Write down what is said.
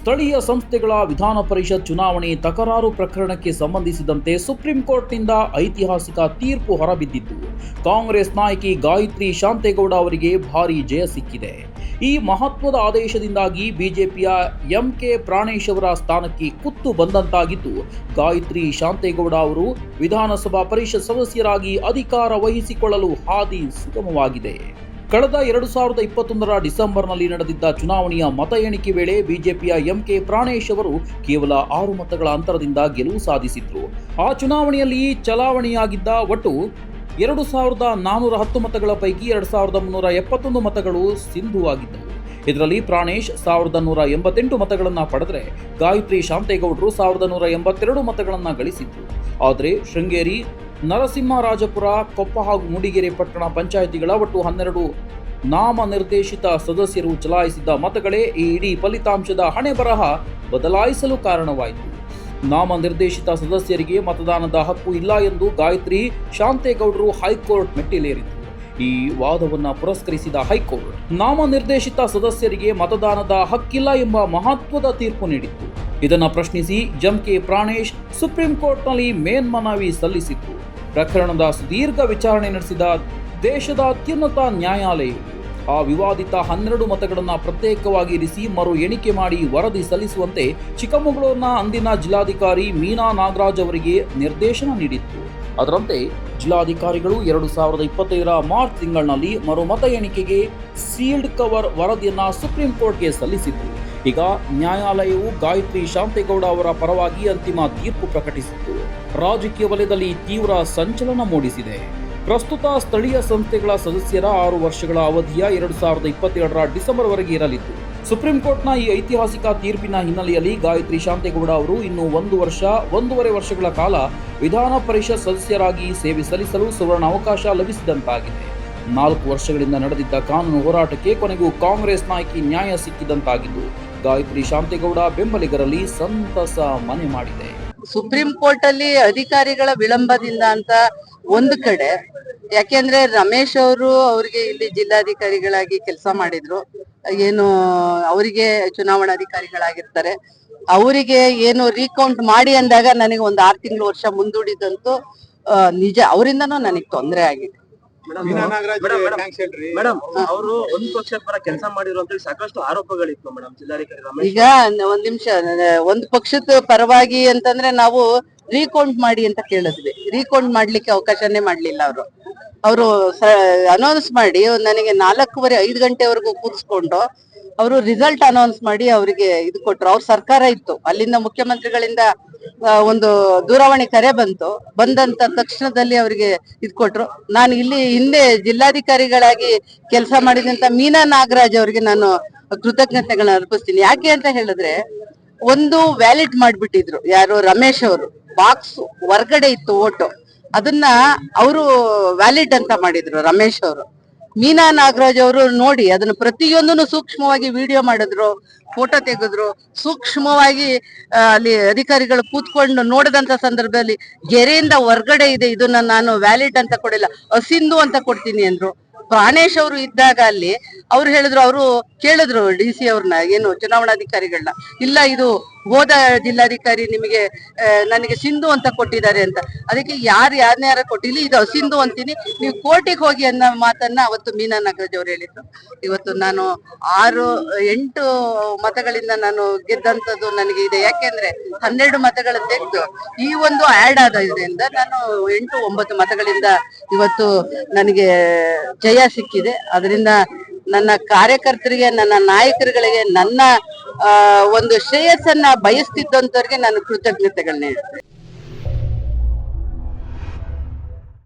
ಸ್ಥಳೀಯ ಸಂಸ್ಥೆಗಳ ವಿಧಾನ ಪರಿಷತ್ ಚುನಾವಣೆ ತಕರಾರು ಪ್ರಕರಣಕ್ಕೆ ಸಂಬಂಧಿಸಿದಂತೆ ಸುಪ್ರೀಂ ಕೋರ್ಟ್ನಿಂದ ಐತಿಹಾಸಿಕ ತೀರ್ಪು ಹೊರಬಿದ್ದಿದ್ದು, ಕಾಂಗ್ರೆಸ್ ನಾಯಕಿ ಗಾಯತ್ರಿ ಶಾಂತೇಗೌಡ ಅವರಿಗೆ ಭಾರೀ ಜಯ ಸಿಕ್ಕಿದೆ. ಈ ಮಹತ್ವದ ಆದೇಶದಿಂದಾಗಿ ಬಿಜೆಪಿಯ ಎಂಕೆ ಪ್ರಾಣೇಶ್ ಅವರ ಸ್ಥಾನಕ್ಕೆ ಕುತ್ತು ಬಂದಂತಾಗಿದ್ದು, ಗಾಯತ್ರಿ ಶಾಂತೇಗೌಡ ಅವರು ವಿಧಾನಸಭಾ ಪರಿಷತ್ ಸದಸ್ಯರಾಗಿ ಅಧಿಕಾರ ವಹಿಸಿಕೊಳ್ಳಲು ಹಾದಿ ಸುಗಮವಾಗಿದೆ. ಕಳೆದ 2021ರ ಡಿಸೆಂಬರ್ನಲ್ಲಿ ನಡೆದಿದ್ದ ಚುನಾವಣೆಯ ಮತ ಎಣಿಕೆ ವೇಳೆ ಬಿಜೆಪಿಯ ಎಂಕೆ ಪ್ರಾಣೇಶ್ ಅವರು ಕೇವಲ 6 ಮತಗಳ ಅಂತರದಿಂದ ಗೆಲುವು ಸಾಧಿಸಿದ್ರು. ಆ ಚುನಾವಣೆಯಲ್ಲಿ ಚಲಾವಣೆಯಾಗಿದ್ದ ಒಟ್ಟು 2410 ಮತಗಳ ಪೈಕಿ 2371 ಮತಗಳು ಸಿಂಧುವಾಗಿದ್ದವು. ಇದರಲ್ಲಿ ಪ್ರಾಣೇಶ್ 1188 ಮತಗಳನ್ನು ಪಡೆದರೆ ಗಾಯತ್ರಿ ಶಾಂತೇಗೌಡರು 1182 ಮತಗಳನ್ನು ಗಳಿಸಿದ್ರು. ಆದರೆ ಶೃಂಗೇರಿ, ನರಸಿಂಹರಾಜಪುರ, ಕೊಪ್ಪ ಹಾಗೂ ಮೂಡಿಗೆರೆ ಪಟ್ಟಣ ಪಂಚಾಯಿತಿಗಳ ಒಟ್ಟು 12 ನಾಮನಿರ್ದೇಶಿತ ಸದಸ್ಯರು ಚಲಾಯಿಸಿದ್ದ ಮತಗಳೇ ಈ ಇಡೀ ಫಲಿತಾಂಶದ ಹಣೆಬರಹ ಬದಲಾಯಿಸಲು ಕಾರಣವಾಯಿತು. ನಾಮನಿರ್ದೇಶಿತ ಸದಸ್ಯರಿಗೆ ಮತದಾನದ ಹಕ್ಕು ಇಲ್ಲ ಎಂದು ಗಾಯತ್ರಿ ಶಾಂತೇಗೌಡರು ಹೈಕೋರ್ಟ್ ಮೆಟ್ಟಿಲೇರಿದರು. ಈ ವಾದವನ್ನು ಪುರಸ್ಕರಿಸಿದ ಹೈಕೋರ್ಟ್ ನಾಮನಿರ್ದೇಶಿತ ಸದಸ್ಯರಿಗೆ ಮತದಾನದ ಹಕ್ಕಿಲ್ಲ ಎಂಬ ಮಹತ್ವದ ತೀರ್ಪು ನೀಡಿತ್ತು. ಇದನ್ನು ಪ್ರಶ್ನಿಸಿ ಎಂಕೆ ಪ್ರಾಣೇಶ್ ಸುಪ್ರೀಂ ಕೋರ್ಟ್ನಲ್ಲಿ ಮೇಲ್ಮನವಿ ಸಲ್ಲಿಸಿತ್ತು. ಪ್ರಕರಣದ ಸುದೀರ್ಘ ವಿಚಾರಣೆ ನಡೆಸಿದ ದೇಶದ ಅತ್ಯುನ್ನತ ನ್ಯಾಯಾಲಯ ಆ ವಿವಾದಿತ 12 ಮತಗಳನ್ನು ಪ್ರತ್ಯೇಕವಾಗಿ ಇರಿಸಿ ಮರು ಎಣಿಕೆ ಮಾಡಿ ವರದಿ ಸಲ್ಲಿಸುವಂತೆ ಚಿಕ್ಕಮಗಳೂರಿನ ಅಂದಿನ ಜಿಲ್ಲಾಧಿಕಾರಿ ಮೀನಾ ನಾಗರಾಜ್ ಅವರಿಗೆ ನಿರ್ದೇಶನ ನೀಡಿತ್ತು. ಅದರಂತೆ ಜಿಲ್ಲಾಧಿಕಾರಿಗಳು 2025ರ ಮಾರ್ಚ್ ತಿಂಗಳಿನಲ್ಲಿ ಮರು ಮತ ಎಣಿಕೆಗೆ ಸೀಲ್ಡ್ ಕವರ್ ವರದಿಯನ್ನು ಸುಪ್ರೀಂ ಕೋರ್ಟ್ಗೆ ಸಲ್ಲಿಸಿತ್ತು. ಈಗ ನ್ಯಾಯಾಲಯವು ಗಾಯತ್ರಿ ಶಾಂತೇಗೌಡ ಅವರ ಪರವಾಗಿ ಅಂತಿಮ ತೀರ್ಪು ಪ್ರಕಟಿಸಿತ್ತು. ರಾಜಕೀಯ ವಲಯದಲ್ಲಿ ತೀವ್ರ ಸಂಚಲನ ಮೂಡಿಸಿದೆ. ಪ್ರಸ್ತುತ ಸ್ಥಳೀಯ ಸಂಸ್ಥೆಗಳ ಸದಸ್ಯರ 6 ವರ್ಷಗಳ ಅವಧಿಯ 2027ರ ಡಿಸೆಂಬರ್ವರೆಗೆ ಇರಲಿದ್ದು, ಸುಪ್ರೀಂ ಕೋರ್ಟ್ನ ಈ ಐತಿಹಾಸಿಕ ತೀರ್ಪಿನ ಹಿನ್ನೆಲೆಯಲ್ಲಿ ಗಾಯತ್ರಿ ಶಾಂತೇಗೌಡ ಅವರು ಇನ್ನೂ 1.5 ವರ್ಷಗಳ ಕಾಲ ವಿಧಾನ ಪರಿಷತ್ ಸದಸ್ಯರಾಗಿ ಸೇವೆ ಸಲ್ಲಿಸಲು ಸುವರ್ಣ ಅವಕಾಶ ಲಭಿಸಿದಂತಾಗಿದೆ. 4 ವರ್ಷಗಳಿಂದ ನಡೆದಿದ್ದ ಕಾನೂನು ಹೋರಾಟಕ್ಕೆ ಕೊನೆಗೂ ಕಾಂಗ್ರೆಸ್ ನಾಯಕಿ ನ್ಯಾಯ ಸಿಕ್ಕಿದಂತಾಗಿದ್ದು, ಗಾಯತ್ರಿ ಶಾಂತೇಗೌಡ ಬೆಂಬಲಿಗರಲ್ಲಿ ಸಂತಸ ಮನೆ ಮಾಡಿದೆ. ಸುಪ್ರೀಂ ಕೋರ್ಟ್ ಅಲ್ಲಿ ಅಧಿಕಾರಿಗಳ ವಿಳಂಬದಿಂದ ಅಂತ ಒಂದು ಕಡೆ, ಯಾಕೆಂದ್ರೆ ರಮೇಶ್ ಅವರು ಅವ್ರಿಗೆ ಇಲ್ಲಿ ಜಿಲ್ಲಾಧಿಕಾರಿಗಳಾಗಿ ಕೆಲಸ ಮಾಡಿದ್ರು, ಏನು ಅವರಿಗೆ ಚುನಾವಣಾಧಿಕಾರಿಗಳಾಗಿರ್ತಾರೆ, ಅವರಿಗೆ ಏನು ರೀಕೌಂಟ್ ಮಾಡಿ ಅಂದಾಗ ನನಗೆ ಒಂದು 6 ತಿಂಗಳು ವರ್ಷ ಮುಂದೂಡಿದಂತೂ ನಿಜ. ಅವರಿಂದನೂ ನನಗೆ ತೊಂದರೆ ಆಗಿದೆ. ಮೇಡಮ್, ಅವರು ಒಂದು ಪಕ್ಷದ ಪರ ಕೆಲಸ ಮಾಡಿದ್ರು ಅಂತ ಸಾಕಷ್ಟು ಆರೋಪಗಳಿತ್ತು ಮೇಡಮ್ ಜಿಲ್ಲಾಧಿಕಾರಿ ರಮೇಶ್. ಈಗ ಒಂದ್ ನಿಮಿಷ, ಒಂದು ಪಕ್ಷದ ಪರವಾಗಿ ಅಂತಂದ್ರೆ ನಾವು ರೀಕೌಂಟ್ ಮಾಡಿ ಅಂತ ಕೇಳಿದ್ವಿ. ರೀಕೌಂಟ್ ಮಾಡ್ಲಿಕ್ಕೆ ಅವಕಾಶನೇ ಮಾಡ್ಲಿಲ್ಲ ಅವರು ಅನೌನ್ಸ್ ಮಾಡಿ ನನಗೆ 4:30 5 ಗಂಟೆವರೆಗೂ ಕೂರಿಸ್ಕೊಂಡು ಅವರು ರಿಸಲ್ಟ್ ಅನೌನ್ಸ್ ಮಾಡಿ ಅವರಿಗೆ ಇದು ಕೊಟ್ರು. ಅವ್ರ ಸರ್ಕಾರ ಇತ್ತು, ಅಲ್ಲಿಂದ ಮುಖ್ಯಮಂತ್ರಿಗಳಿಂದ ಒಂದು ದೂರವಾಣಿ ಕರೆ ಬಂದಂತ ತಕ್ಷಣದಲ್ಲಿ ಅವರಿಗೆ ಇದು ಕೊಟ್ರು. ನಾನು ಇಲ್ಲಿ ಹಿಂದೆ ಜಿಲ್ಲಾಧಿಕಾರಿಗಳಾಗಿ ಕೆಲಸ ಮಾಡಿದಂತ ಮೀನಾ ನಾಗರಾಜ್ ಅವರಿಗೆ ನಾನು ಕೃತಜ್ಞತೆಗಳನ್ನ ಅರ್ಪಿಸ್ತೀನಿ. ಯಾಕೆ ಅಂತ ಹೇಳಿದ್ರೆ, ಒಂದು ವ್ಯಾಲಿಡ್ ಮಾಡ್ಬಿಟ್ಟಿದ್ರು ಯಾರು, ರಮೇಶ್ ಅವರು. ಬಾಕ್ಸ್ ಹೊರ್ಗಡೆ ಇತ್ತು ಓಟು, ಅದನ್ನ ಅವರು ವ್ಯಾಲಿಡ್ ಅಂತ ಮಾಡಿದ್ರು ರಮೇಶ್ ಅವರು. ಮೀನಾ ನಾಗರಾಜ್ ಅವರು ನೋಡಿ ಅದನ್ನ ಪ್ರತಿಯೊಂದನ್ನು ಸೂಕ್ಷ್ಮವಾಗಿ ವಿಡಿಯೋ ಮಾಡಿದ್ರು, ಫೋಟೋ ತೆಗೆದ್ರು. ಸೂಕ್ಷ್ಮವಾಗಿ ಅಲ್ಲಿ ಅಧಿಕಾರಿಗಳು ಕೂತ್ಕೊಂಡು ನೋಡಿದಂತ ಸಂದರ್ಭದಲ್ಲಿ ಗೆರೆಯಿಂದ ಹೊರ್ಗಡೆ ಇದೆ, ಇದನ್ನ ನಾನು ವ್ಯಾಲಿಡ್ ಅಂತ ಕೊಡಿಲ್ಲ, ಅಸಿಂಧು ಅಂತ ಕೊಡ್ತೀನಿ ಅಂದ್ರು. ಪ್ರಾಣೇಶ್ ಅವರು ಇದ್ದಾಗ ಅಲ್ಲಿ ಅವ್ರು ಹೇಳಿದ್ರು, ಅವರು ಕೇಳಿದ್ರು DC ಅವ್ರನ್ನ, ಏನು ಚುನಾವಣಾಧಿಕಾರಿಗಳನ್ನ, ಇಲ್ಲ ಇದು ಹೋದ ಜಿಲ್ಲಾಧಿಕಾರಿ ನನಗೆ ಸಿಂಧು ಅಂತ ಕೊಟ್ಟಿದ್ದಾರೆ ಅಂತ. ಅದಕ್ಕೆ ಯಾರ್ಯಾರ ಕೊಟ್ಟಿಲ್ಲ, ಇದು ಅಸಿಂಧು ಅಂತೀನಿ, ನೀವು ಕೋರ್ಟಿಗೆ ಹೋಗಿ ಅನ್ನೋ ಮಾತನ್ನ ಅವತ್ತು ಮೀನಾ ನಾಗರಾಜ್ ಅವ್ರು ಹೇಳಿದ್ರು. ಇವತ್ತು ನಾನು 8 ಮತಗಳಿಂದ ನಾನು ಗೆದ್ದಂಥದ್ದು ನನಗೆ ಇದೆ. ಯಾಕೆಂದ್ರೆ 12 ಮತಗಳು ತೆಗೆದು ಈ ಒಂದು ಆಡ್ ಆದ್ರಿಂದ ನಾನು 8-9 ಮತಗಳಿಂದ ಇವತ್ತು ನನಗೆ ಜಯ ಸಿಕ್ಕಿದೆ. ಅದರಿಂದ ನನ್ನ ಕಾರ್ಯಕರ್ತರಿಗೆ, ನನ್ನ ನಾಯಕರುಗಳಿಗೆ, ನನ್ನ ಒಂದು ಶ್ರೇಯಸ್ಸನ್ನ ಬಯಸ್ತಿದ್ದಂತವ್ರಿಗೆ ನಾನು ಕೃತಜ್ಞತೆಗಳನ್ನ ಹೇಳ್ತೇನೆ.